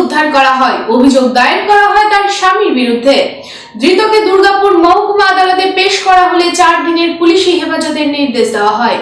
উদ্ধার করা হয়। অভিযোগ দায়ের করা হয় তার স্বামীর বিরুদ্ধে। ধৃতকে দুর্গাপুর মহকুমা আদালতে পেশ করা হলে 4 দিনের পুলিশি হেফাজতের নির্দেশ দেওয়া হয়।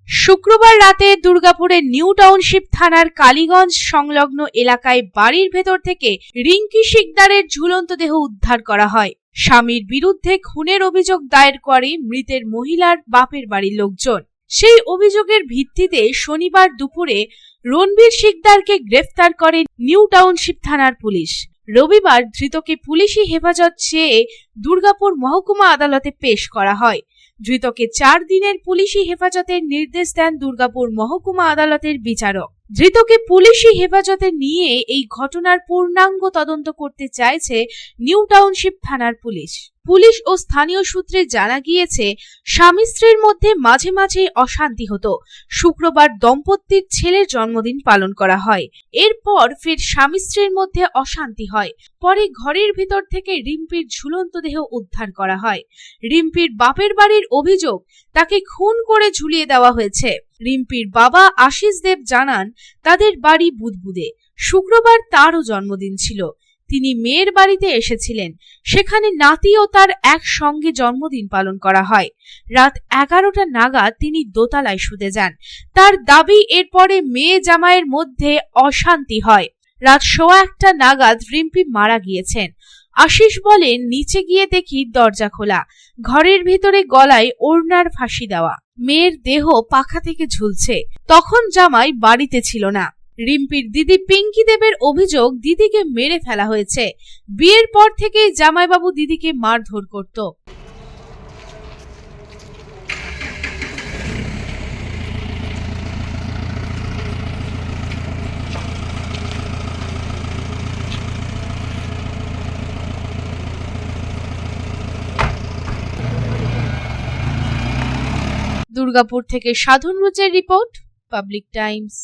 শুক্রবার রাতে দুর্গাপুরের নিউ টাউনশিপ থানার কালীগঞ্জ সংলগ্ন এলাকায় বাড়ির ভেতর থেকে রিঙ্কি শিকদারের ঝুলন্ত দেহ উদ্ধার করা হয়। স্বামীর বিরুদ্ধে খুনের অভিযোগ দায়ের করে মৃতের মহিলার বাপের বাড়ির লোকজন। সেই অভিযোগের ভিত্তিতে শনিবার দুপুরে রণবীর শিকদারকে গ্রেফতার করে নিউ টাউনশিপ থানার পুলিশ। রবিবার ধৃতকে পুলিশি হেফাজত চেয়ে দুর্গাপুর মহকুমা আদালতে পেশ করা হয়। ধৃতকে 4 দিনের পুলিশি হেফাজতের নির্দেশ দেন দুর্গাপুর মহকুমা আদালতের বিচারক। ধৃতকে পুলিশি হেফাজতে নিয়ে এই ঘটনার পূর্ণাঙ্গ তদন্ত করতে চাইছে নিউ টাউনশিপ থানার পুলিশ। পুলিশ ও স্থানীয় সূত্রে জানা গিয়েছে, স্বামী স্ত্রীর মধ্যে মাঝে মাঝে অশান্তি হতো। শুক্রবার দম্পতির ছেলের জন্মদিন পালন করা হয়। এরপর ফের স্বামী স্ত্রীর মধ্যে অশান্তি হয়। পরে ঘরের ভিতর থেকে রিম্পির ঝুলন্ত দেহ উদ্ধার করা হয়। রিম্পির বাপের বাড়ির অভিযোগ, তাকে খুন করে ঝুলিয়ে দেওয়া হয়েছে। রিম্পির বাবা আশিস দেব জানান, তাদের বাড়ি বুদবুদে। শুক্রবার তারও জন্মদিন ছিল। তিনি মেয়ের বাড়িতে এসেছিলেন। সেখানে নাতি ও তার একসঙ্গে জন্মদিন পালন করা হয়। রাত 11টা নাগাদ তিনি দোতলায় শুতে যান। তার দাবি, এরপরে মেয়ে জামাইয়ের মধ্যে অশান্তি হয়। রাত 1:15 নাগাদ রিম্পি মারা গিয়েছেন। আশিস বলেন, নিচে গিয়ে দেখি দরজা খোলা, ঘরের ভিতরে গলায় ওড়নার ফাঁসি দেওয়া, মেয়ের দেহ পাখা থেকে ঝুলছে। তখন জামাই বাড়িতে ছিল না। রিম্পির দিদি পিঙ্কি দেবের অভিযোগ, দিদিকে মেরে ফেলা হয়েছে। বিয়ের পর থেকেই জামাইবাবু দিদিকে মারধর করত। দুর্গাপুর থেকে সাধন রুচের রিপোর্ট, পাবলিক টাইমস।